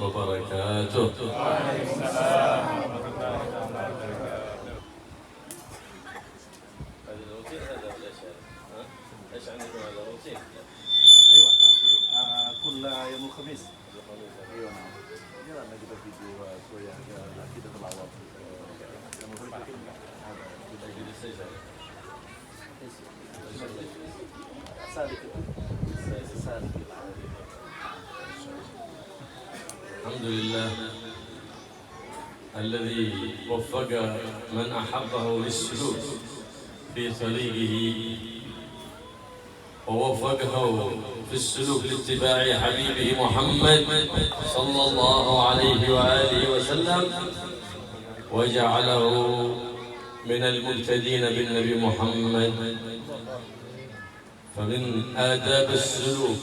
وبركاته. وعليكم السلام ورحمة الله وبركاته. هذا الروتين هذا ولا ايش هذا؟ ها؟ ايش عندكم هذا روتين؟ أيوة كل يوم الخميس. أيوة نعم. يلا نجيب فيديو شوية كده في العوض. تجد السجن. سالك. الحمد لله الذي وفق من أحبه للسلوك في طريقه ووفقه في السلوك لاتباع حبيبه محمد صلى الله عليه وآله وسلم وجعله من المهتدين بالنبي محمد. فمن آداب السلوك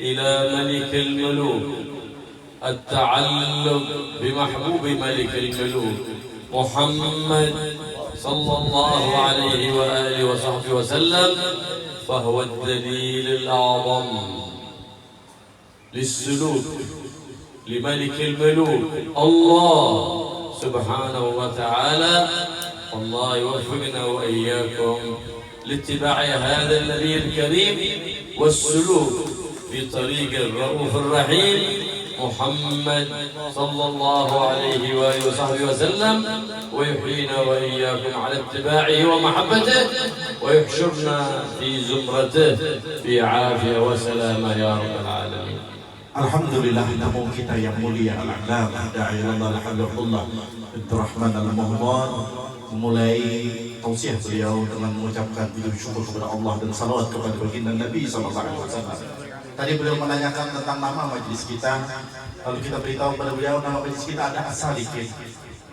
إلى ملك الملوك التعلق بمحبوب ملك الملوك محمد صلى الله عليه وآله وصحبه وسلم، فهو الدليل الأعظم للسلوك لملك الملوك الله سبحانه وتعالى. الله يوفقنا وإياكم لاتباع هذا النبي الكريم والسلوك في طريق الرؤوف الرحيم محمد صلى الله عليه وآله وصحبه وسلم، ويحيينا وإياكم على اتباعه ومحبته، ويحشرنا في زمرته في عافية وسلامة يا رب العالمين. Alhamdulillah, tamu kita yang mulia al-Allamah Da'iyullah al-Habibullah Abdurrahman al-Muhbar memulai tausiah beliau dengan mengucapkan puji syukur kepada Allah dan salawat kepada baginda Nabi SAW. Tadi beliau menanyakan tentang nama majelis kita, lalu kita beritahu pada beliau nama majelis kita ada As-Salikin.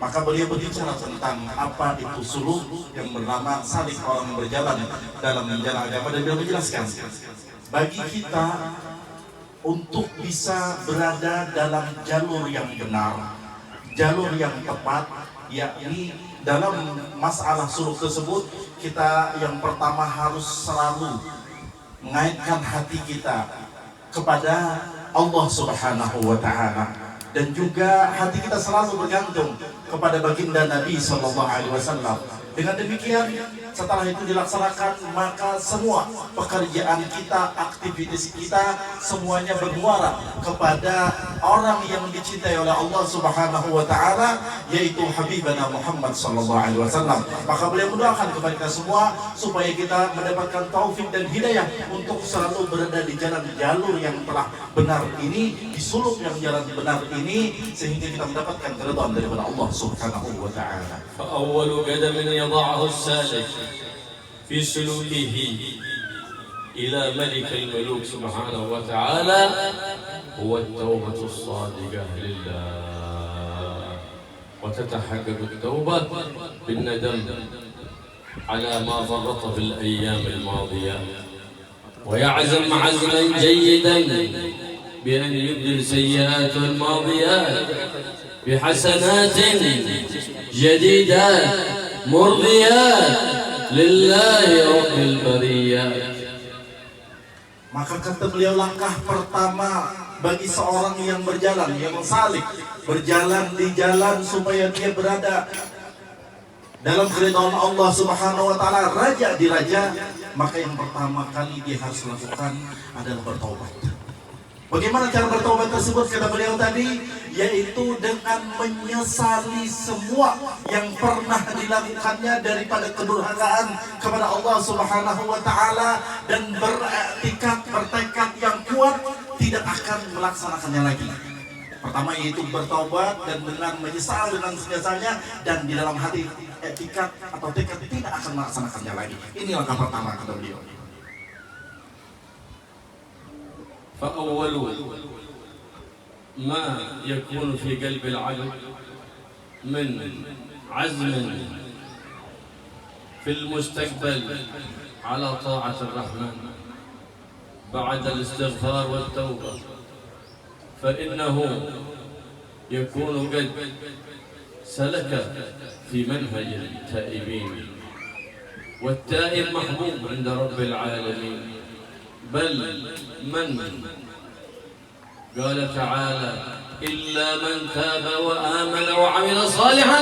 Maka beliau berbicara tentang apa itu suluk yang bernama salik, orang yang berjalan dalam jalan agama, dan beliau menjelaskan bagi kita untuk bisa berada dalam jalur yang benar, jalur yang tepat, yakni dalam masalah suluk tersebut, kita yang pertama harus selalu mengaitkan hati kita kepada Allah Subhanahu wa Ta'ala, dan juga hati kita selalu bergantung kepada baginda Nabi Sallallahu Alaihi Wasallam. Dengan demikian, setelah itu dilaksanakan, maka semua pekerjaan kita, aktivitas kita, semuanya bermuara kepada orang yang dicintai oleh Allah Subhanahu wa Ta'ala, yaitu Habibana Muhammad Sallallahu Alaihi Wasallam. Maka beliau mendoakan kepada kita semua supaya kita mendapatkan taufik dan hidayah untuk selalu berada di jalan jalur yang telah benar ini, di suluk yang jalan benar ini, sehingga kita mendapatkan keridhaan daripada Allah Subhanahu wa Ta'ala. فأول قدم يضعه السالك في سلوكه إلى ملك الملوك سبحانه وتعالى هو التوبة الصادقة لله، وتتحقق التوبة بالندم على ما فرط في الأيام الماضية، ويعزم عزما جيدا بأن يبدل سيئاته الماضيات بحسنات جديدات مرضيات لله رب البريات. Maka kata beliau, langkah pertama bagi seorang yang berjalan, yang salik, berjalan di jalan supaya dia berada dalam keridhaan Allah Subhanahu wa Ta'ala, raja di raja, maka yang pertama kali dia harus lakukan adalah bertaubat. Bagaimana cara bertaubat tersebut, kata beliau tadi, yaitu dengan menyesali semua yang pernah dilakukannya daripada kedurhakaan kepada Allah Subhanahu wa Ta'ala, dan bertekad yang kuat tidak akan melaksanakannya lagi. Pertama yaitu bertaubat dan dengan menyesal dengan senyasalnya, dan di dalam hati tekad atau tekad tidak akan melaksanakannya lagi. Ini langkah pertama, kata beliau. فأول ما يكون في قلب العبد من عزم في المستقبل على طاعة الرحمن بعد الاستغفار والتوبة، فإنه يكون قد سلك في منهج التائبين، والتائب محبوب عند رب العالمين. بل من قال تعالى إلا من تاب وآمن وعمل صالحا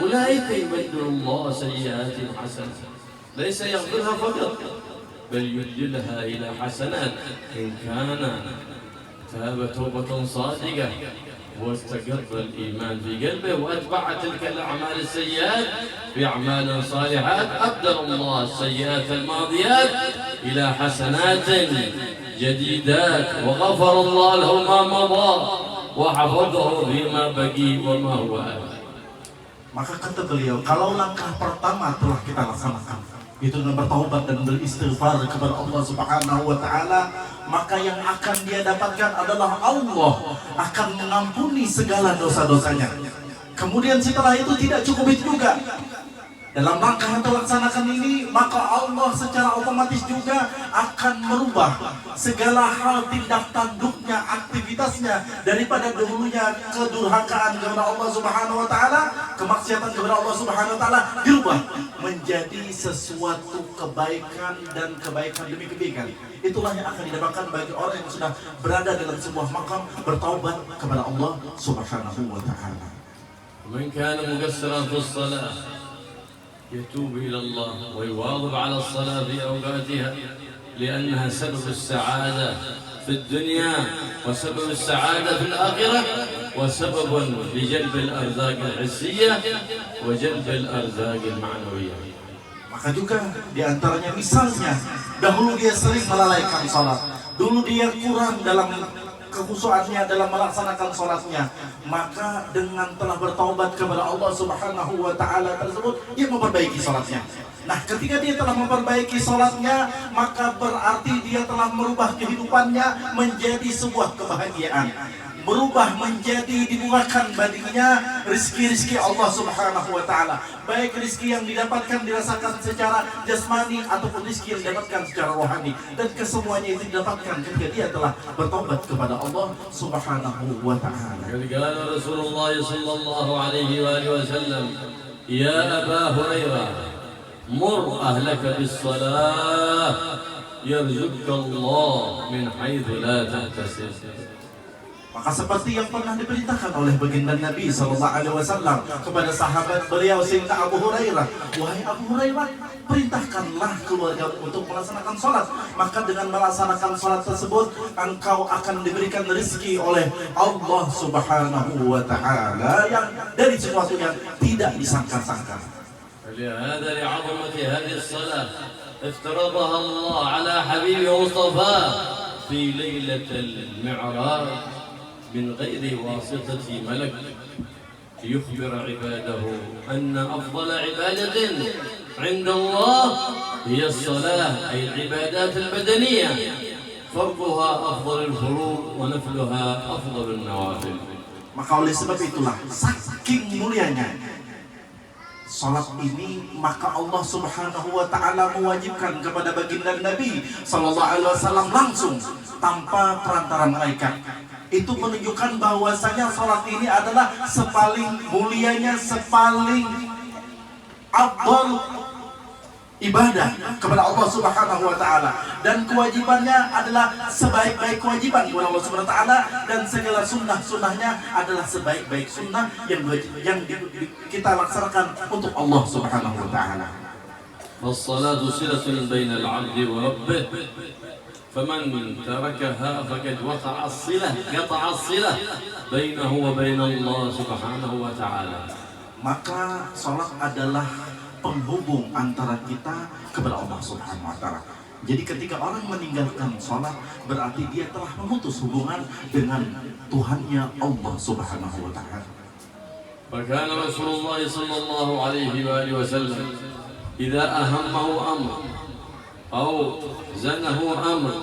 أولئك يبدل الله سيئاتهم حسنات ليس يغفرها فقط بل يبدلها إلى حسنات إن كان تاب توبة صادقة واستقر الإيمان في قلبه وأتبع تلك الأعمال السيئات بأعمال صالحات أبدل الله السيئات الماضيات إلى حسنات جديدات وغفر الله له ما مضى وحفظه فيما بقي وما هو آت. Maka kata beliau, kalau langkah pertama telah kita laksanakan, itu dengan bertaubat dan beristighfar kepada Allah Subhanahu wa taala, maka yang akan dia dapatkan adalah Allah akan mengampuni segala dosa-dosanya. Kemudian setelah itu tidak cukup itu juga. Dalam rangka yang terlaksanakan ini, maka Allah secara otomatis juga akan merubah segala hal tindak tanduknya, aktivitasnya, daripada dulunya kedurhakaan kepada Allah Subhanahu wa taala, kemaksiatan kepada Allah Subhanahu wa taala, dirubah menjadi sesuatu kebaikan dan kebaikan demi kebaikan. Itulah yang akan didapatkan bagi orang yang sudah berada dalam sebuah makam bertaubat kepada Allah Subhanahu wa taala. Man kana muqassiran fi shalah يتوب إلى الله ويواظب على الصلاة في أوقاتها لأنها سبب السعادة في الدنيا وسبب السعادة في الآخرة وسبب لجلب الأرزاق الحسية وجلب الأرزاق المعنوية. Maka juga diantaranya misalnya dahulu dia sering melalaikan sholat, dulu dia kurang dalam kekhusyuannya dalam melaksanakan sholatnya, maka dengan telah bertaubat kepada Allah Subhanahu wa taala tersebut, dia memperbaiki sholatnya. Nah, ketika dia telah memperbaiki sholatnya, maka berarti dia telah merubah kehidupannya menjadi sebuah kebahagiaan, berubah menjadi dibukakan baginya rizki-rizki Allah Subhanahu wa taala, baik rizki yang didapatkan dirasakan secara jasmani ataupun rizki yang didapatkan secara rohani, dan kesemuanya itu didapatkan ketika dia telah bertobat kepada Allah Subhanahu wa taala. Qala Rasulullah sallallahu alaihi wasallam, ya Aba Hurairah, mur ahlaka bis salah yarzuqka Allah min haitsu la tahtasib. Maka seperti yang pernah diperintahkan oleh baginda Nabi SAW kepada sahabat beliau Sayyidina Abu Hurairah, wahai Abu Hurairah, perintahkanlah keluarga untuk melaksanakan sholat. Maka dengan melaksanakan sholat tersebut, engkau akan diberikan rezeki oleh Allah Subhanahu wa taala yang dari sesuatu yang tidak disangka-sangka. لهذا لعظمة هذه الصلاة افترضها الله على حبيبه مصطفى في ليلة المعراج من غير واسطة ملك ليخبر عباده أن أفضل عبادة عند الله هي الصلاة، أي العبادات البدنية، فرضها أفضل الفروض ونفلها أفضل النوافل. Maka oleh sebab itulah saking mulianya salat ini, maka Allah Subhanahu wa taala mewajibkan kepada baginda Nabi sallallahu alaihi wasallam langsung tanpa perantara malaikat. Itu menunjukkan bahwasanya salat ini adalah sepaling mulianya, sepaling afdal ibadah kepada Allah Subhanahu wa taala, dan kewajibannya adalah sebaik-baik kewajiban kepada Allah Subhanahu wa taala, dan segala sunnah-sunnahnya adalah sebaik-baik sunnah yang kita laksanakan untuk Allah Subhanahu wa taala. الصلاة صلة بين العبد وربه فمن تركها فقد قطع الصلة بينه وبين الله سبحانه وتعالى. Maka salat adalah penghubung antara kita kepada Allah Subhanahu wa taala. Jadi ketika orang meninggalkan salat, berarti dia telah memutus hubungan dengan Tuhannya Allah Subhanahu wa taala. فكان رسول الله صلى الله عليه وآله وسلم إذا أهمه أمر أو زنه أمر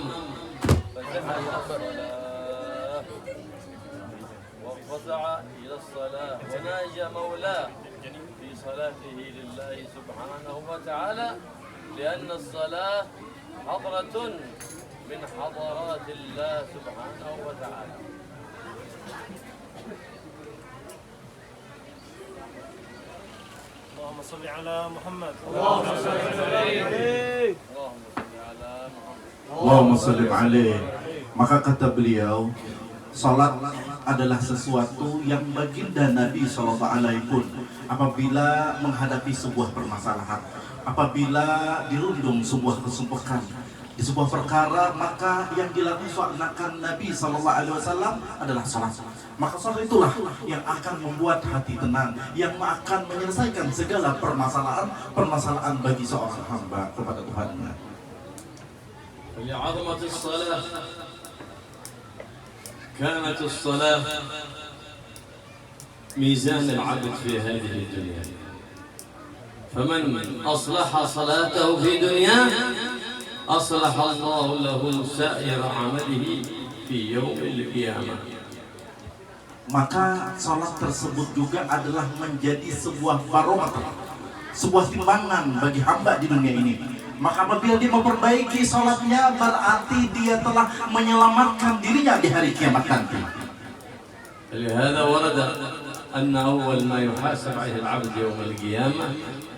وفزع إلى الصلاة وناجى مولاه في صلاته لله سبحانه وتعالى، لأن الصلاة حضرة من حضرات الله سبحانه وتعالى. اللهم صل على محمد. اللهم صل عليه. Allahumma salli alaihi. Maka kata beliau, salat adalah sesuatu yang baginda Nabi SAW apabila menghadapi sebuah permasalahan, apabila dirundung sebuah kesumpahan di sebuah perkara, maka yang dilakukan Nabi SAW adalah salat. Maka salat itulah yang akan membuat hati tenang, yang akan menyelesaikan segala permasalahan bagi seorang hamba kepada Tuhannya. لعظمة الصلاة كانت الصلاة ميزان العبد في هذه الدنيا، فمن أصلح صلاته في دنياه أصلح الله له سائر عمله في يوم القيامة. Maka salat tersebut juga adalah menjadi sebuah barometer, sebuah timbangan bagi hamba di dunia ini. Maka apabila dia memperbaiki salatnya, berarti dia telah menyelamatkan dirinya di hari kiamat nanti. لهذا ورد أن أول ما يحاسب عليه العبد يوم القيامة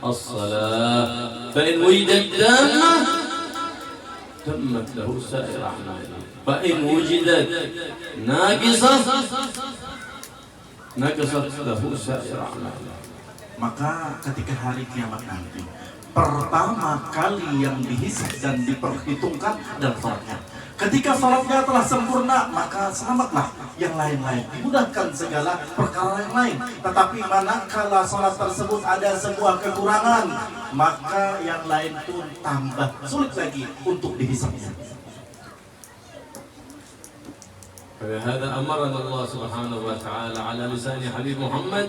الصلاة، فإن وجدت تامة تمت له سائر أعماله، فإن وجدت ناقصة نقصت له سائر أعماله. Maka ketika hari kiamat nanti, pertama kali yang dihisab dan diperhitungkan adalah salatnya. Ketika salatnya telah sempurna, maka selamatlah yang lain-lain, dimudahkan segala perkara yang lain. Tetapi manakala salat tersebut ada sebuah kekurangan, maka yang lain pun tambah sulit lagi untuk dihisabnya. فلهذا أمرنا الله سبحانه وتعالى على لسان حبيب محمد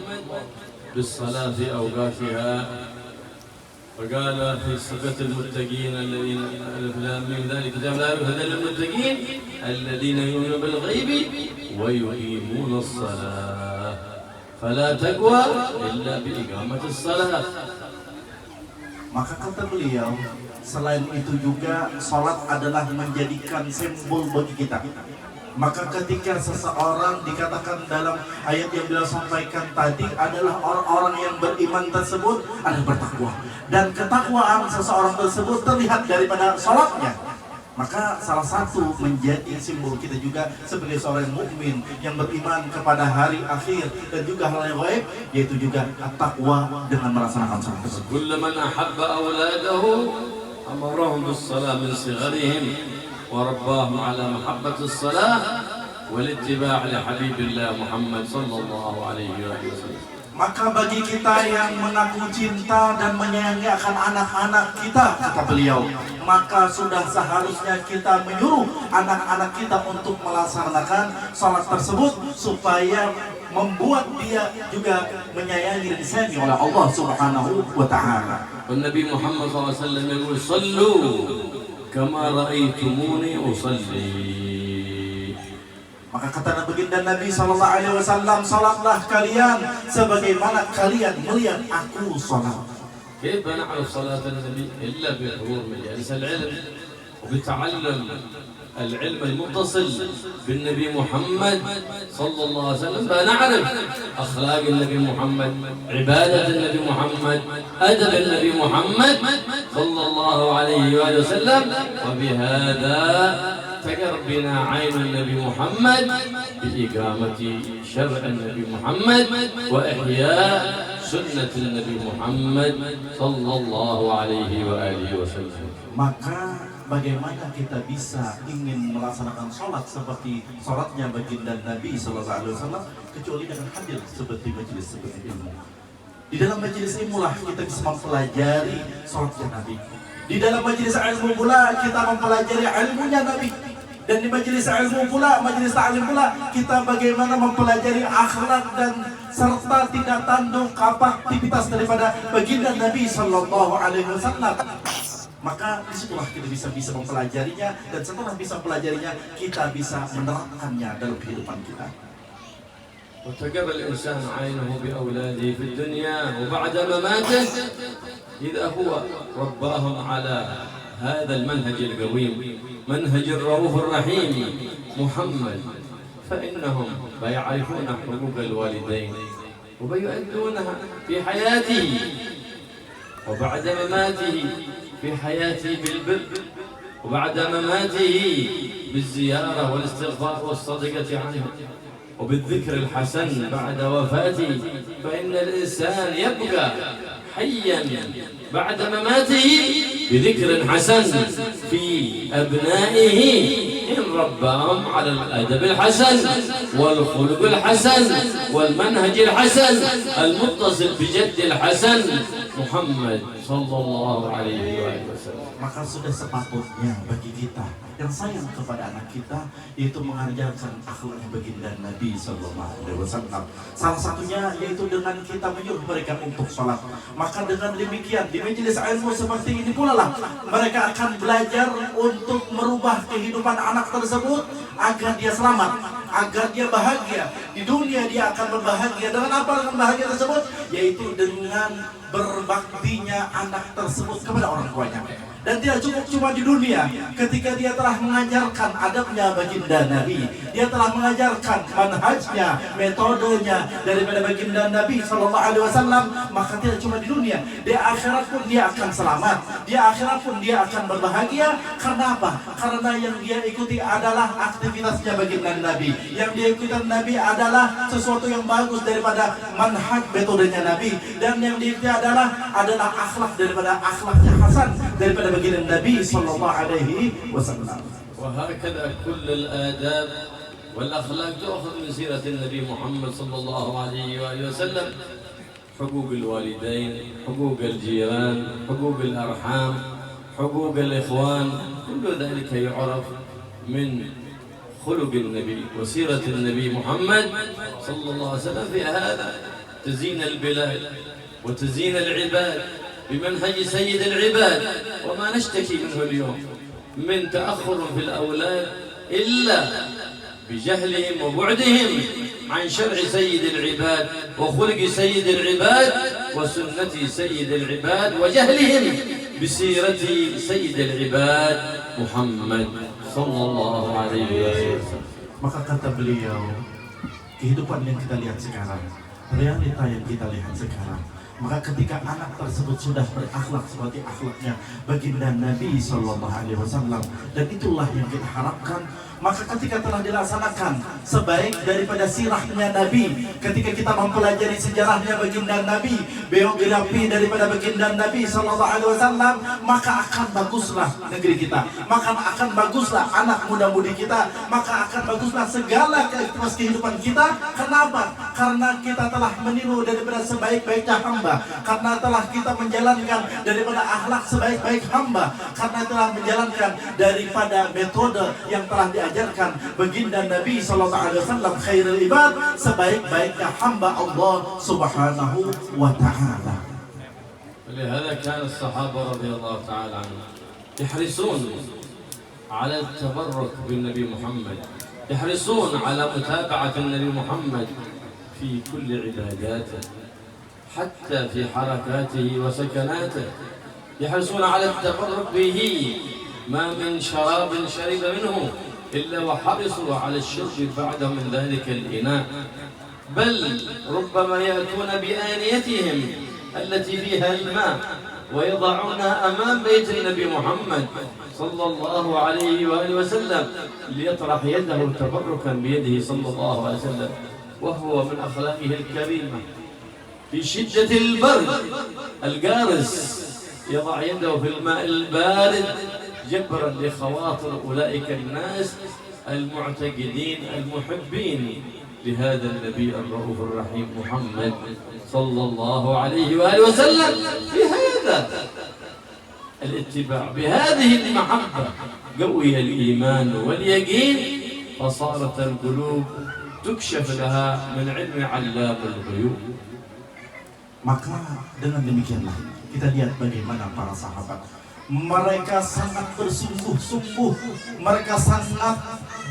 بالصلاة في أوقاتها، فقال في صفة المتقين الذين من ذلك كتاب لا يهدى للمتقين الذين يؤمنون بالغيب ويقيمون الصلاة فلا تقوى إلا بإقامة الصلاة. Maka kata beliau, selain itu juga salat adalah menjadikan simbol bagi kita. Maka ketika seseorang dikatakan dalam ayat yang beliau sampaikan tadi adalah orang-orang yang beriman tersebut adalah bertakwa, dan ketakwaan seseorang tersebut terlihat daripada salatnya. Maka salah satu menjadi simbol kita juga sebagai seorang mukmin yang beriman kepada hari akhir dan juga hal yang gaib, yaitu juga at-taqwa dengan melaksanakan salat tersebut. كل من أحب أولاده أمرهم بالصلاة من صغرهم ورباهم على محبة الصلاة والاتباع لحبيب الله محمد صلى الله عليه وسلم. Maka bagi kita yang mengaku cinta dan menyayangi akan anak-anak kita, kata beliau, maka sudah seharusnya kita menyuruh anak-anak kita untuk melaksanakan salat tersebut supaya membuat dia juga menyayangi dan disayangi oleh Allah Subhanahu wa taala. والنبي محمد صلى الله عليه وسلم يقول صلوا كما رأيتموني أصلي. Maka kata baginda Nabi SAW, salatlah kalian sebagaimana kalian melihat aku salat. كيف نعرف صلاة النبي إلا بحضور مجالس العلم وبتعلم العلم المتصل بالنبي محمد صلى الله عليه وسلم، فنعرف أخلاق النبي محمد، عبادة النبي محمد، أدب النبي محمد صلى الله عليه وآله وسلم، وبهذا تقر بنا عين النبي محمد بإقامة شرع النبي محمد وإحياء سنة النبي محمد صلى الله عليه وآله وسلم. Maka bagaimana kita bisa ingin melaksanakan sholat seperti sholatnya baginda Nabi SAW kecuali dengan hadir seperti majelis seperti ini. Di dalam majelis ilmu lah kita bisa mempelajari sholatnya Nabi. Di dalam majelis ilmu pula kita mempelajari ilmunya Nabi. Dan di majelis ilmu pula, majelis ta'lim pula, kita bagaimana mempelajari akhlak dan serta tidak tanduk apa aktivitas daripada baginda Nabi Sallallahu Alaihi Wasallam. Maka disitulah kita bisa mempelajarinya, dan setelah bisa mempelajarinya, kita bisa menerapkannya dalam kehidupan kita. وتقر الإنسان عينه بأولاده في الدنيا وبعد مماته إذا هو رباهم على هذا المنهج القويم، منهج الرؤوف الرحيم محمد، فإنهم بيعرفون حقوق الوالدين وبيؤدونها في حياته وبعد مماته، في حياته بالبر وبعد مماته بالزيارة والاستغفار والصدقة عنه. وبالذكر الحسن بعد وفاته، فإن الإنسان يبقى حيا بعد مماته بذكر حسن في أبنائه إن رباهم على الأدب الحسن والخلق الحسن والمنهج الحسن المتصل بجد الحسن محمد صلى الله عليه وسلم. Maka sudah sepatutnya bagi kita yang sayang kepada anak kita yaitu mengajarkan akhlaknya baginda Nabi Sallallahu Alaihi Wasallam. Salah satunya yaitu dengan kita menyuruh mereka untuk sholat. Maka dengan demikian di majelis ilmu seperti ini pula lah mereka akan belajar untuk merubah kehidupan anak tersebut agar dia selamat, agar dia bahagia di dunia. Dia akan berbahagia dengan apa? Dengan bahagia tersebut yaitu dengan berbaktinya anak tersebut kepada orang tuanya. Dan tidak cukup cuma di dunia, ketika dia telah mengajarkan adabnya baginda Nabi, dia telah mengajarkan manhajnya, metodenya daripada baginda Nabi Sallallahu Alaihi Wasallam, maka tidak cuma di dunia, di akhirat pun dia akan selamat, di akhirat pun dia akan berbahagia. Karena apa? Karena yang dia ikuti adalah aktivitasnya baginda Nabi, yang dia ikuti Nabi adalah sesuatu yang bagus daripada manhaj metodenya Nabi, dan yang dia ikuti adalah akhlak daripada akhlaknya Hasan daripada baginda Nabi sallallahu alaihi wasallam. وهكذا كل الآداب والأخلاق تأخذ من سيرة النبي محمد صلى الله عليه وآله وسلم. حقوق الوالدين، حقوق الجيران، حقوق الأرحام، حقوق الإخوان، كل ذلك يعرف من خلق النبي وسيرة النبي محمد صلى الله عليه وسلم. في هذا تزين البلاد وتزين العباد بمنهج سيد العباد. وما نشتكي منه اليوم من تأخر في الأولاد إلا بجهلهم وبعدهم عن شرع سيد العباد وخلق سيد العباد وسنة سيد العباد وجهلهم بسيرة سيد العباد محمد صلى الله عليه وسلم. Maka kata beliau, kehidupan yang kita lihat sekarang, realita yang kita lihat sekarang, maka ketika anak tersebut sudah berakhlak seperti akhlaknya baginda Nabi Sallallahu Alaihi Wasallam, dan itulah yang kita harapkan. Maka ketika telah dilaksanakan sebaik daripada sirahnya Nabi, ketika kita mempelajari sejarahnya baginda Nabi, biografi daripada baginda Nabi Sallallahu Alaihi Wasallam, maka akan baguslah negeri kita, maka akan baguslah anak muda-mudi kita, maka akan baguslah segala kehidupan kita. Kenapa? Karena kita telah meniru daripada sebaik-baiknya hamba, karena telah kita menjalankan daripada akhlak sebaik-baik hamba, karena telah menjalankan daripada metode yang telah diajarkan baginda Nabi Sallallahu Alaihi Wasallam, khairul ibad, sebaik-baiknya hamba Allah Subhanahu wa Ta'ala. ولهذا كان الصحابة رضي الله تعالى عنهم يحرصون على التبرك بالنبي محمد، يحرصون على متابعة النبي محمد في كل عباداته، حتى في حركاته وسكناته، يحرصون على التبرك به. ما من شراب شرب منه إلا وحرصوا على الشرب بعد من ذلك الإناء، بل ربما يأتون بآنيتهم التي فيها الماء ويضعونها أمام بيت النبي محمد صلى الله عليه وآله وسلم ليطرح يده تبركا بيده صلى الله عليه وسلم. وهو من أخلاقه الكريمة في شدة البرد القارس يضع يده في الماء البارد جبرا لخواطر أولئك الناس المعتقدين المحبين لهذا النبي الرؤوف الرحيم محمد صلى الله عليه وآله وسلم. في هذا الاتباع بهذه المحبة قوي الإيمان واليقين، فصارت القلوب تكشف لها من علم علام الغيوب. Maka dengan demikianlah kita lihat bagaimana para sahabat, mereka sangat bersungguh-sungguh, mereka sangat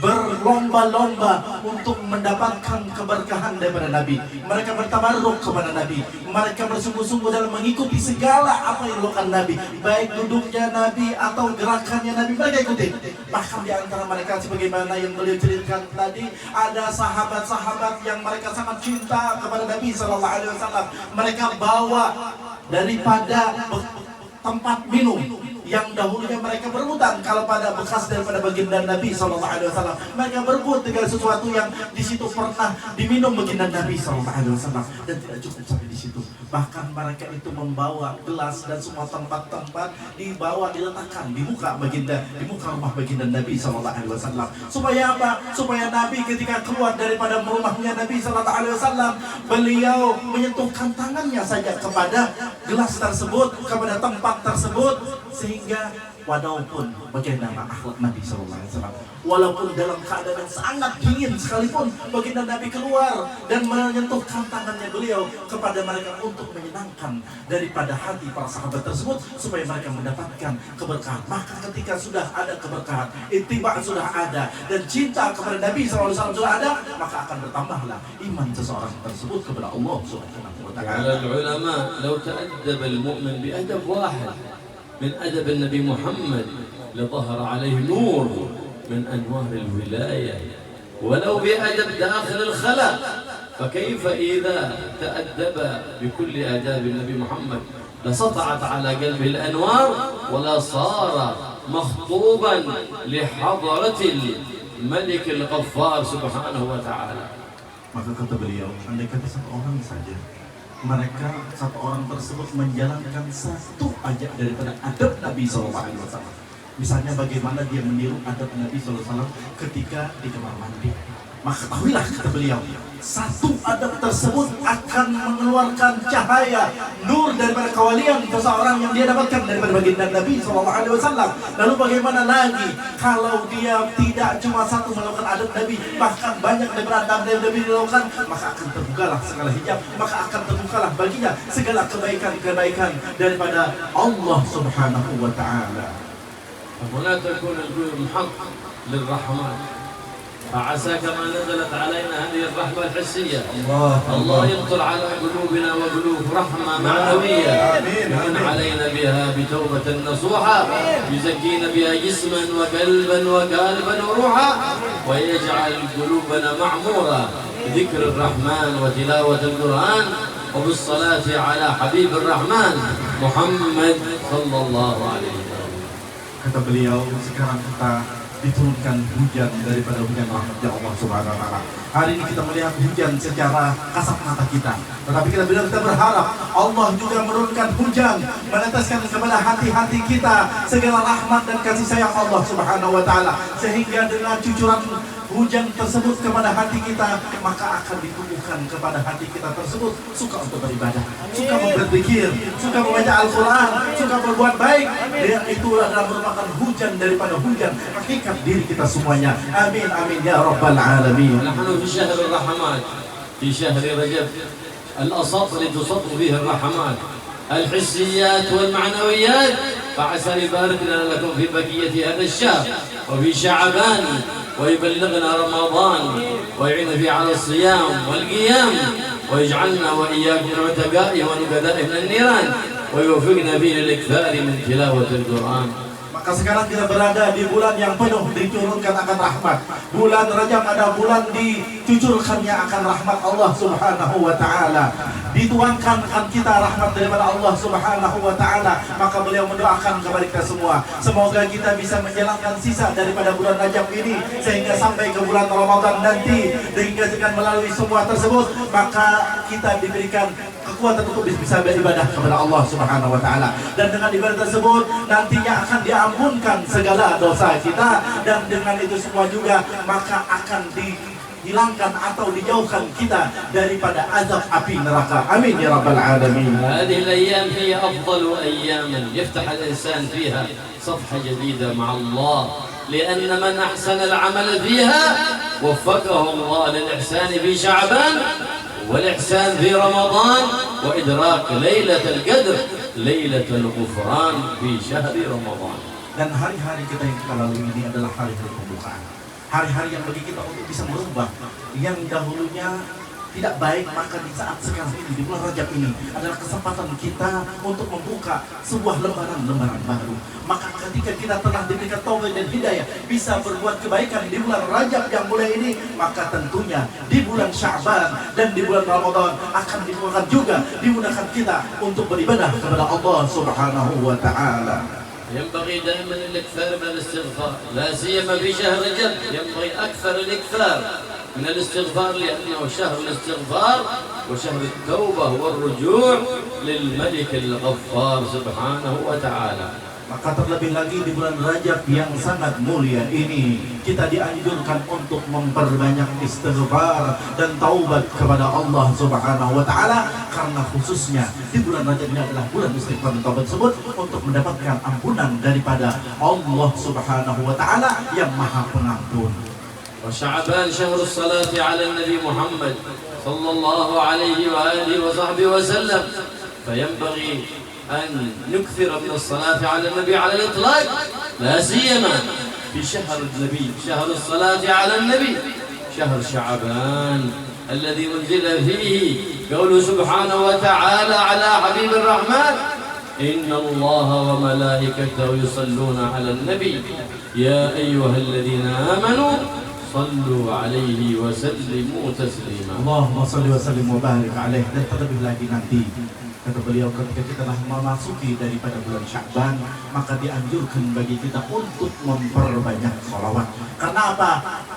berlomba-lomba untuk mendapatkan keberkahan daripada Nabi. Mereka bertabarruk kepada Nabi, mereka bersungguh-sungguh dalam mengikuti segala apa yang dilakukan Nabi, baik duduknya Nabi atau gerakannya Nabi, mereka ikuti. Bahkan di antara mereka sebagaimana yang beliau ceritakan tadi, ada sahabat-sahabat yang mereka sangat cinta kepada Nabi Sallallahu Alaihi Wasallam. Mereka bawa daripada tempat minum yang dahulunya mereka berebutan kalau pada bekas daripada baginda Nabi SAW. Mereka berebut dengan sesuatu yang di situ pernah diminum baginda Nabi SAW, dan tidak cukup sampai di situ. Bahkan mereka itu membawa gelas dan semua tempat-tempat dibawa diletakkan di muka baginda, di muka rumah baginda Nabi SAW. Supaya apa? Supaya Nabi ketika keluar daripada rumahnya Nabi SAW, beliau menyentuhkan tangannya saja kepada gelas tersebut, kepada tempat tersebut, sehingga walaupun bagaimana akhlak Nabi SAW, walaupun dalam keadaan yang sangat dingin sekalipun, baginda Nabi keluar dan menyentuhkan tangannya beliau kepada mereka untuk menyenangkan daripada hati para sahabat tersebut, supaya mereka mendapatkan keberkahan. Maka ketika sudah ada keberkahan, ittiba sudah ada, dan cinta kepada Nabi SAW sudah ada, maka akan bertambahlah iman seseorang tersebut kepada Allah Subhanahu wa ta'ala. Ulama, "Lau ta'addab al-mu'min bi adab wahid من أدب النبي محمد لظهر عليه نور من أنوار الولاية ولو بأدب داخل الخلاء فكيف إذا تأدب بكل آداب النبي محمد لسطعت على قلبه الأنوار ولا صار مخطوبا لحضرة الملك الغفار سبحانه وتعالى. Maka kata beliau, andai kata satu orang saja, mereka satu orang tersebut menjalankan satu aja daripada adab Nabi SAW. Misalnya bagaimana dia meniru adab Nabi SAW ketika di kamar mandi. Maka ketahuilah kata beliau, satu adab tersebut akan mengeluarkan cahaya nur daripada kewalian seseorang yang dia dapatkan daripada baginda Nabi SAW. Lalu bagaimana lagi kalau dia tidak cuma satu melakukan adab Nabi, bahkan banyak daripada adab Nabi dilakukan, maka akan terbukalah segala hijab, maka akan terbukalah baginya segala kebaikan-kebaikan daripada Allah Subhanahu wa ta'ala. ولا تكون القلوب حق للرحمن فعسى كما نزلت علينا هذه الرحمة الحسية الله يمطر على قلوبنا وقلوب رحمة معنوية يمن علينا بها بتوبة نصوحة يزكينا بها جسما وقلبا وقالبا وروحا ويجعل قلوبنا معمورة بذكر الرحمن وتلاوة القرآن وبالصلاة على حبيب الرحمن محمد صلى الله عليه وسلم. Kata beliau, sekarang kita diturunkan hujan daripada hujan rahmatnya Allah Subhanahu wa ta'ala. Hari ini kita melihat hujan secara kasat mata kita, tetapi kita berharap Allah juga menurunkan hujan, meneteskan kepada hati-hati kita segala rahmat dan kasih sayang Allah Subhanahu wa ta'ala, sehingga dengan cucuran hujan tersebut kepada hati kita, maka akan ditumbuhkan kepada hati kita tersebut suka untuk beribadah, suka berzikir, suka membaca Al-Quran, suka berbuat baik. Dan itulah adalah merupakan hujan daripada hujan hakikat diri kita semuanya. Amin amin ya rabbal alamin. نحن في شهر الرحمات، في شهر رجب، الأصابع تصب فيه الرحمات الحسيات والمعنويات، فعسى يبارك لنا لكم في بقية هذا الشهر وفي شعبان، ويبلغنا رمضان ويعين فيه على الصيام والقيام، ويجعلنا وإياكم من عتقائه ونقذائه من النيران، ويوفقنا فيه للإكثار من تلاوة القرآن. Maka sekarang kita berada di bulan yang penuh diturunkan akan rahmat. Bulan Rajab ada bulan dicucurkannya akan rahmat Allah Subhanahu wa ta'ala. Dituangkan akan kita rahmat daripada Allah Subhanahu wa ta'ala. Maka beliau mendoakan kepada kita semua, semoga kita bisa menjalankan sisa daripada bulan Rajab ini sehingga sampai ke bulan Ramadan nanti. Sehingga dengan melalui semua tersebut, maka kita diberikan kekuatan untuk bisa beribadah kepada Allah Subhanahu wa ta'ala. Dan dengan ibadah tersebut nantinya akan diampunkan segala dosa kita, dan dengan itu semua juga maka akan dihilangkan atau dijauhkan kita daripada azab api neraka. Amin ya rabbal alamin. هذه الأيام هي أفضل أيام يفتح الإنسان فيها صفحة جديدة مع الله، لأن من أحسن العمل فيها وفقه الله للإحسان في شعبان والإحسان في رمضان وإدراك ليلة القدر ليلة الغفران في شهر رمضان. Dan hari-hari kita yang kita lalui ini adalah hari-hari pembukaan, hari-hari yang bagi kita untuk bisa merubah yang dahulunya tidak baik. Maka di saat sekarang ini, di bulan Rajab ini adalah kesempatan kita untuk membuka sebuah lembaran-lembaran baru. Maka ketika kita telah diberikan taufik dan hidayah bisa berbuat kebaikan di bulan Rajab yang mulai ini, maka tentunya di bulan Sya'ban dan di bulan Ramadan akan dimudahkan juga, dimudahkan kita untuk beribadah kepada Allah Subhanahu wa ta'ala. ينبغي دائما الاكثار من الاستغفار، لا سيما في شهر رجب ينبغي اكثر الاكثار من الاستغفار، لانه شهر الاستغفار وشهر التوبه والرجوع للملك الغفار سبحانه وتعالى. Maka terlebih lagi di bulan Rajab yang sangat mulia ini, kita dianjurkan untuk memperbanyak istighfar dan taubat kepada Allah Subhanahu wa taala, karena khususnya di bulan Rajab ini adalah bulan istighfar dan taubat tersebut untuk mendapatkan ampunan daripada Allah Subhanahu wa taala yang Maha Pengampun. وشعبان شهر الصلاة على النبي محمد صلى الله عليه وآله وصحبه وسلم، فينبغي أن نكثر من الصلاة على النبي على الإطلاق، لا سيما في شهر النبي، شهر الصلاة على النبي، شهر شعبان الذي أنزل فيه قوله سبحانه وتعالى على حبيب الرحمن: إن الله وملائكته يصلون على النبي يا أيها الذين آمنوا صلوا عليه وسلموا تسليما. Allahumma shalli wa sallim wa barik alaihi. Dan terlebih lagi nanti kata beliau, ketika kita telah memasuki daripada bulan Sya'ban, maka dianjurkan bagi kita untuk memperbanyak sholawat. Karena apa?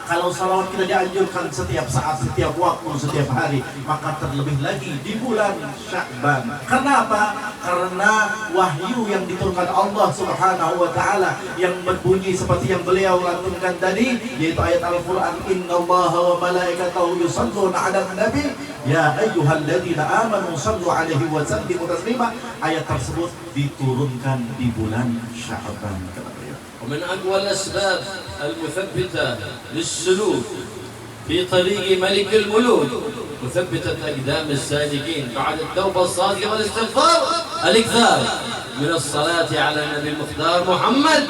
Kalau sholawat kita dianjurkan setiap saat, setiap waktu, setiap hari, maka terlebih lagi di bulan Sya'ban. Karena apa? Karena wahyu yang diturunkan Allah Subhanahu wa taala yang berbunyi seperti yang beliau lantunkan tadi, yaitu ayat Al-Qur'an, innallaha wa malaikatahu yusholluna 'alan nabi ya ayyuhalladzina amanu shallu 'alaihi wa sallimu taslima. Ayat tersebut diturunkan di bulan Sya'ban. ومن أقوى الأسباب المثبتة للسلوك في طريق ملك الملوك، مثبتة أقدام السالكين بعد التوبة الصادقة والاستغفار، الإكثار من الصلاة على النبي المختار محمد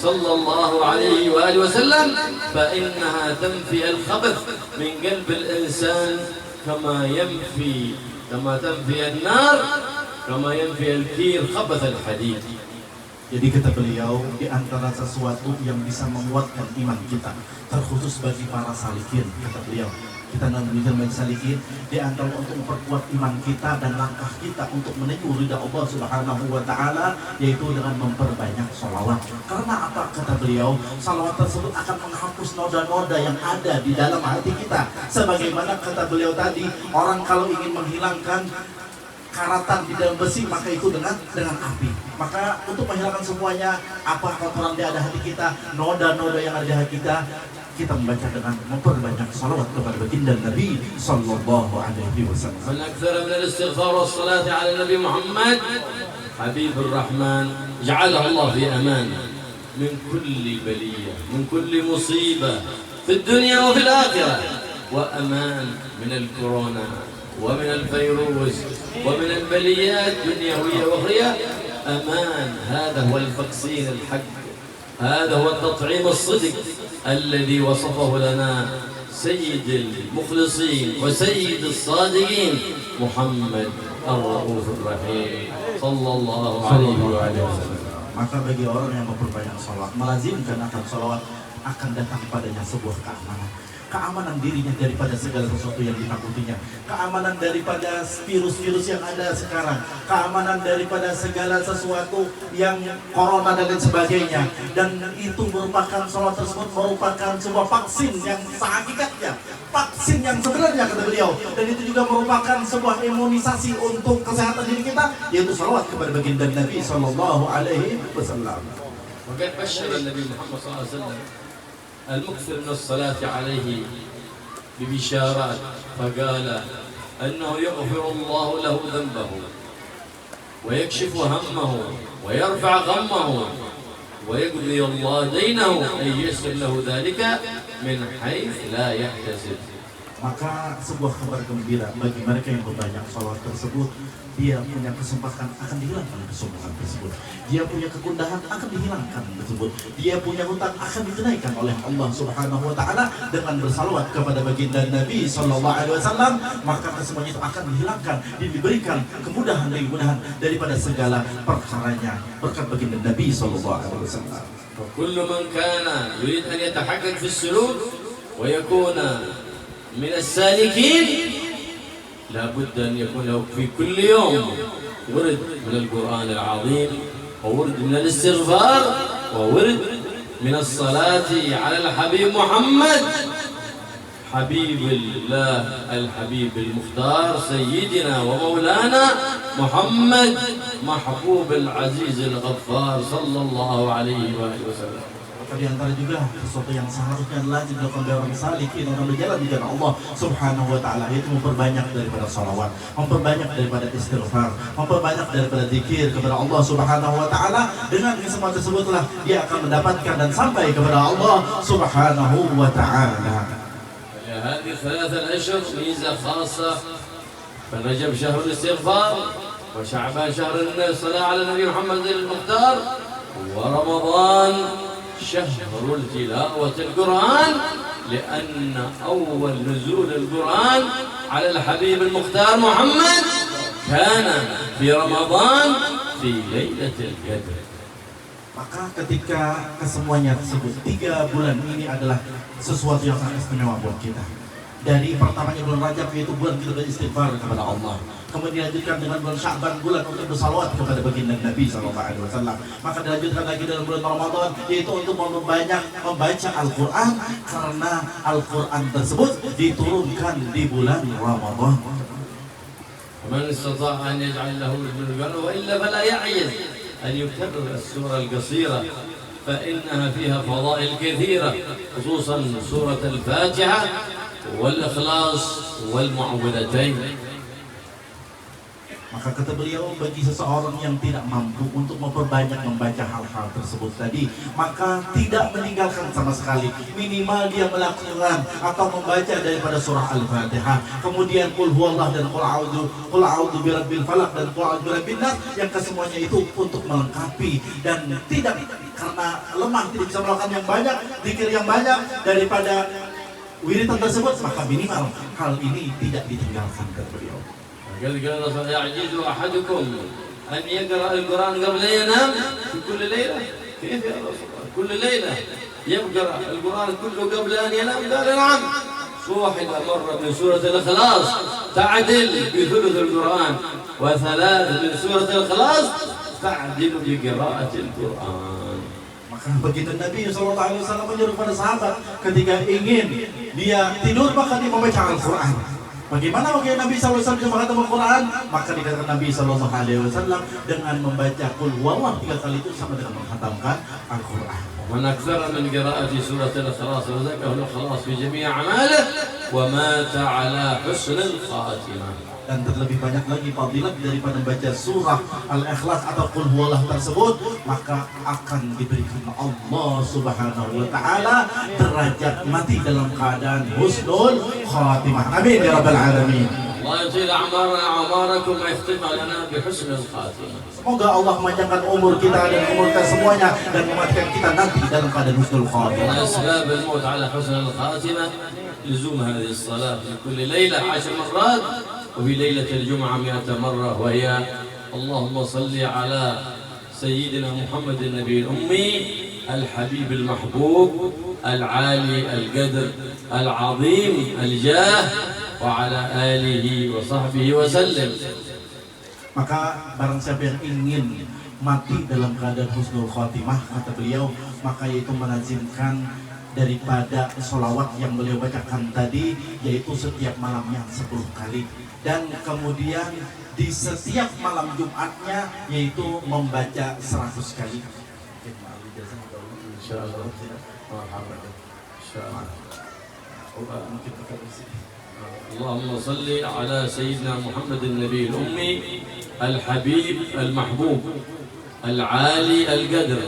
صلى الله عليه وآله وسلم، فإنها تنفي الخبث من قلب الإنسان كما تنفي النار، كما ينفي الكير خبث الحديد. Jadi kata beliau, di antara sesuatu yang bisa menguatkan iman kita, terkhusus bagi para salikin, kata beliau, kita namanya salikin, di antara untuk memperkuat iman kita dan langkah kita untuk menuju ridha Allah Subhanahu wa taala, yaitu dengan memperbanyak sholawat. Karena apa? Kata beliau, sholawat tersebut akan menghapus noda-noda yang ada di dalam hati kita. Sebagaimana kata beliau tadi, orang kalau ingin menghilangkan karatan di dalam besi, maka itu dengan api. Maka untuk menghilangkan semuanya, apa kotoran di ada hati kita, noda-noda yang ada di hati kita membaca dengan memperbanyak salawat kepada baginda Nabi sallallahu alaihi wasallam. Man aktsara min al-istighfar was-salati 'ala Nabi Muhammad Habibur Rahman, ja'alahu Allah fi aman min kulli baliyah, min kulli musibah fi ad-dunya wa fi al-akhirah, wa aman min al-corona ومن الفيروس ومن البليات الدنيوية وأخرى. أمان، هذا هو الفاكسين الحق، هذا هو التطعيم الصدق الذي وصفه لنا سيد المخلصين وسيد الصادقين محمد الرؤوف الرحيم صلى الله عليه وسلم. Maka bagi orang yang memperbanyak salawat, melazimkan akan salawat, akan datang padanya sebuah keamanan. Keamanan dirinya daripada segala sesuatu yang ditakutinya, keamanan daripada virus-virus yang ada sekarang, keamanan daripada segala sesuatu yang corona dan lain sebagainya. Dan itu merupakan, salawat tersebut merupakan sebuah vaksin yang sehakikatnya, vaksin yang sebenarnya, kata beliau. Dan itu juga merupakan sebuah imunisasi untuk kesehatan diri kita, yaitu salawat kepada baginda Nabi sallallahu alaihi wasallam. وقد بشر النبي محمد صلى الله عليه وسلم المكثر من الصلاة عليه ببشارات، فقال أنه يغفر الله له ذنبه ويكشف همه ويرفع غمه ويقضي الله دينه، أي يسر له ذلك من حيث لا يحتسب. Maka sebuah kabar gembira bagi mereka yang berbanyak salawat tersebut, dia punya kesempatan akan dihilangkan kesombongan tersebut, dia punya kegundahan akan dihilangkan tersebut, dia punya hutang akan ditunaikan oleh Allah Subhanahu wa taala dengan bersalawat kepada baginda Nabi sallallahu alaihi wasallam. Maka kesemuanya itu akan dihilangkan dan diberikan kemudahan daripada segala perkaranya berkat baginda Nabi sallallahu alaihi wasallam. وكل من كان يريد أن يتحقق في السلوك ويكون من السالكين لابد أن يكون له في كل يوم ورد من القرآن العظيم وورد من الاستغفار وورد من الصلاة على الحبيب محمد حبيب الله الحبيب المختار سيدنا ومولانا محمد محبوب العزيز الغفار صلى الله عليه وآله وسلم. Di antara juga sesuatu yang seharusnya adalah dilakukan oleh orang salihin, orang berjalan di jalan Allah Subhanahu wa taala, yaitu memperbanyak daripada salawat, memperbanyak daripada istighfar, memperbanyak daripada zikir kepada Allah Subhanahu wa taala. Dengan semua tersebutlah dia akan mendapatkan dan sampai kepada Allah Subhanahu wa taala. هذه الثلاثة الأشهر ميزة خاصة، فرجب شهر الاستغفار، وشعبان شهر الصلاة على النبي محمد المختار، ورمضان شهر التلاوة القرآن، لأن أول نزول القرآن على الحبيب المختار محمد كان في رمضان في ليلة القدر. Maka ketika kesemuanya tersebut 3 bulan ini adalah sesuatu yang sangat istimewa buat kita. Dari pertamanya bulan Rajab, yaitu bulan kita beristighfar kepada Allah, kemudian dilanjutkan dengan bulan Sya'ban, bulan untuk bersalawat kepada baginda Nabi SAW. Maka dilanjutkan lagi dalam bulan Ramadan, yaitu untuk membanyak membaca Al-Quran, karena Al-Quran tersebut diturunkan di bulan Ramadan. ومن استطاع أن يجعل له القرآن وإلا فلا يعجز أن يكرر السورة القصيرة، فإنها فيها فضائل كثيرة، خصوصا سورة الفاتحة والإخلاص والمعوذتين. Maka kata beliau, bagi seseorang yang tidak mampu untuk memperbanyak membaca hal-hal tersebut tadi, maka tidak meninggalkan sama sekali, minimal dia melakukan atau membaca daripada surah Al-Fatihah, kemudian Qul Huwallah dan Qul A'udzu Birabbil Falaq dan Qul A'udzu Birabbin Nas, yang kesemuanya itu untuk melengkapi dan tidak karena lemah tidak bisa melakukan yang banyak, zikir yang banyak daripada wiridan tersebut, maka minimal hal ini tidak ditinggalkan kata beliau. قد قال يعجز أحدكم أن يقرأ القرآن قبل أن ينام في كل ليلة. كيف يا رسول الله؟ كل ليلة يقرأ القرآن كله قبل أن ينام؟ قال نعم، واحدة مرة من سورة الإخلاص تعدل بثلث القرآن، وثلاث من سورة الإخلاص تعدل بقراءة القرآن. Maka begitu Nabi SAW menyuruh pada sahabat ketika ingin dia tidur maka dia membaca Al-Quran. Bagaimana Nabi SAW bisa mengatakan Al-Quran? Maka dikatakan Nabi SAW dengan membaca Qul Huwallah 3 kali itu sama dengan menghatamkan Al-Quran. ومن أكثر من قراءة سورة الإخلاص رزقه الإخلاص في جميع أعماله ومات على حسن الخاتمة. Dan terlebih banyak lagi fadilat daripada membaca surah Al-Ikhlas atau Qul Huwallah tersebut, maka akan diberikan Allah Subhanahu wa taala derajat mati dalam keadaan husnul khatimah. Amin ya rabbal alamin. الله يطيل أعماركم ويختم لنا بحسن الخاتمة. Semoga Allah memanjangkan umur kita dan umur kita semuanya dan mematikan kita nanti dalam keadaan husnul khatimah. أسباب الموت على حسن الخاتمة لزوم هذه الصلاة في كل ليلة 10 مرات، وفي ليلة الجمعة 100 مرة، وهي اللهم صل على سيدنا محمد النبي الأمي الحبيب المحبوب العالي القدر العظيم الجاه وعلى آله وصحبه وسلم. Maka barang siapa yang ingin mati dalam keadaan husnul khatimah, kata beliau, maka yaitu melazimkan daripada sholawat yang beliau bacakan tadi, yaitu setiap malamnya 10 kali, dan kemudian di setiap malam Jumatnya yaitu membaca 100 kali. Insyaallah. Insyaallah. اللهم صل على سيدنا محمد النبي الأمي الحبيب المحبوب العالي القدر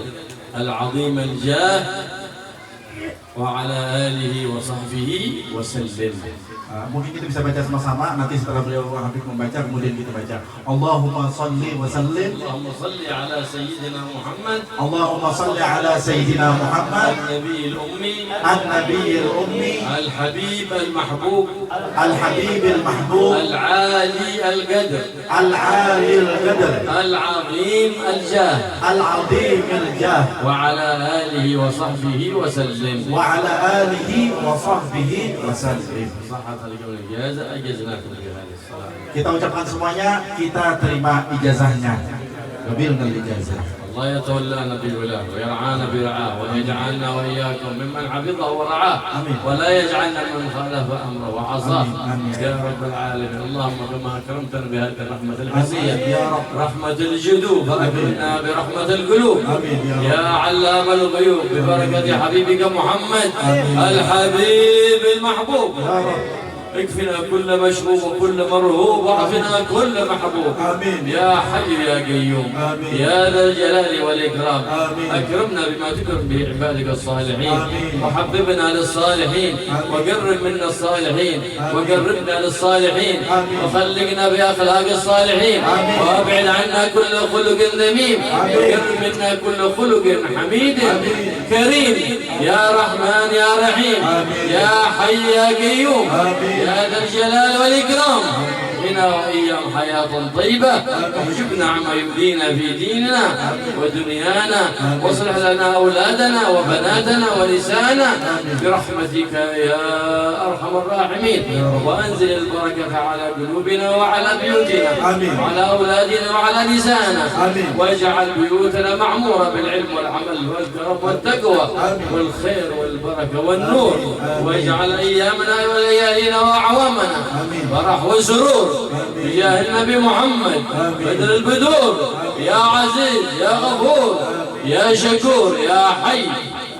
العظيم الجاه وعلى آله وصحبه وسلم. Mungkin kita bisa baca sama-sama, nanti setelah beliau habis membaca kemudian kita baca Allahumma salli wa sallim اللهم صل على سيدنا محمد Allahumma salli ala Sayyidina Muhammad النبي الأمي النبي الأمي الحبيب المحبوب الحبيب المحبوب العالي القدر العالي القدر العظيم الجاه العظيم الجاه وعلى آله وصحبه وسلم. وعلى آله وصحبه وسلم. صحة لكم الإجازة أجزناكم بهذه الصلاة. Kita ucapkan semuanya, kita terima ijazahnya. Qabilnal ijazah. الله يتولانا بولاه ويرعانا برعاه ويجعلنا وإياكم ممن حفظه ورعاه ولا يجعلنا من خالف أمره وعصاه يا رب العالمين. اللهم كما أكرمتنا بهذه الرحمة الحسية رحمة الجدوب فأكرمنا برحمة القلوب يا علام الغيوب ببركة حبيبك محمد الحبيب المحبوب. اكفنا كل مشروب وكل مرهوب واعفنا كل محبوب. يا حي يا قيوم يا ذا الجلال والإكرام. أكرمنا بما تكرم به عبادك الصالحين وحببنا للصالحين وقرب منا الصالحين وقربنا للصالحين وخلقنا بأخلاق الصالحين وأبعد عنا كل خلق ذميم وقرب منا كل خلق حميد كريم يا رحمن يا رحيم يا حي يا قيوم يا ذا الجلال والإكرام. بنا وإياهم حياة طيبة وجبنا عما يبدينا في ديننا ودنيانا واصلح لنا أولادنا وبناتنا ونساءنا برحمتك يا أرحم الراحمين. وأنزل البركة على قلوبنا وعلى بيوتنا وعلى أولادنا وعلى نسائنا واجعل بيوتنا معمورة بالعلم والعمل والكرم والتقوى والخير والبركة والنور واجعل أيامنا وليالينا وأعوامنا فرح وسرور بجاه النبي محمد بدر البدور يا عزيز يا غفور يا شكور يا حي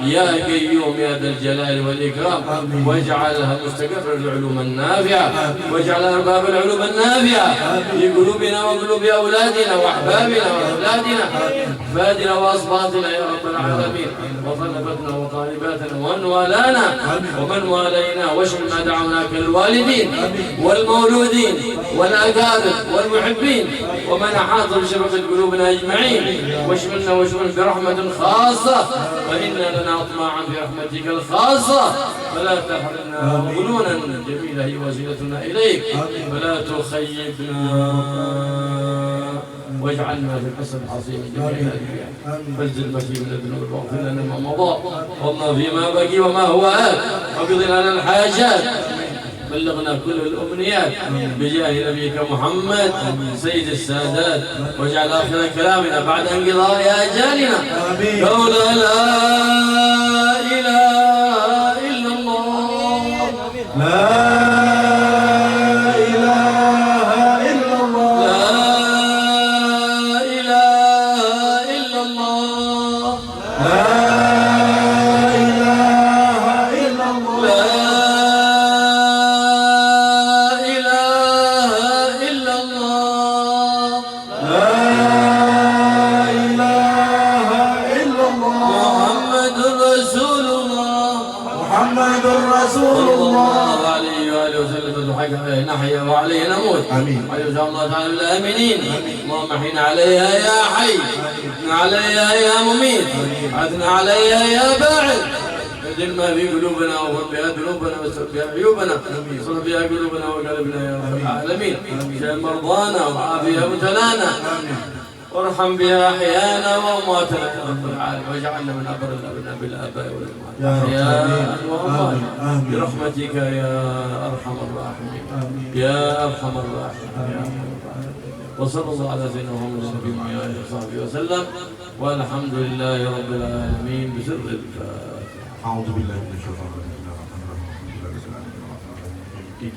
يا قيوم يا ذا الجلال والإكرام. واجعلها مستقر العلوم النافعة واجعل أرباب العلوم النافعة في قلوبنا وقلوب أولادنا وأحبابنا وأولادنا أحفادنا وأصباطنا يا رب العالمين. وطلبتنا وطالباتنا ومن والانا ومن والينا واشف ما دعوناك الوالدين والمولودين والأقارب والمحبين ومن أحاط بشرف قلوبنا أجمعين واشملنا واشمل برحمة خاصة وإنا لنا أطماعا في رحمتك الخاصة فلا تحرمنا وظنونا جميلة هي وسيلتنا إليك فلا تخيبنا واجعلنا في الحسن العظيم جميع الأنبياء فاجزل مكي من الذنوب واغفر لنا ما مضى وما فيما بقي وما هو آت وقض لنا الحاجات بلغنا كل الأمنيات بجاه نبيك محمد سيد السادات واجعل آخر كلامنا بعد انقضاء آجالنا قول لا إله إلا الله لا نحيا وعليه نموت ويجعل الله تعالى بالآمنين. اللهم حين عليها يا حي اثنى عليها يا مميت اثنى عليها يا باعث اجل ما في قلوبنا وغفر بها ذنوبنا واستر بها عيوبنا واصلح بها قلوبنا وقلبنا يا رب العالمين. شفي مرضانا وعافيها مبتلانا وارحم بها احيانا وامواتنا يا رب العالمين واجعلنا من ابر الابناء بالاباء والامهات احياء واموات برحمتك يا ارحم الراحمين يا ارحم الراحمين. وصلى الله على سيدنا محمد النبي وعلى اله وصحبه وسلم والحمد لله رب العالمين بسر الفاتحه. أعوذ بالله من الشيطان الرجيم.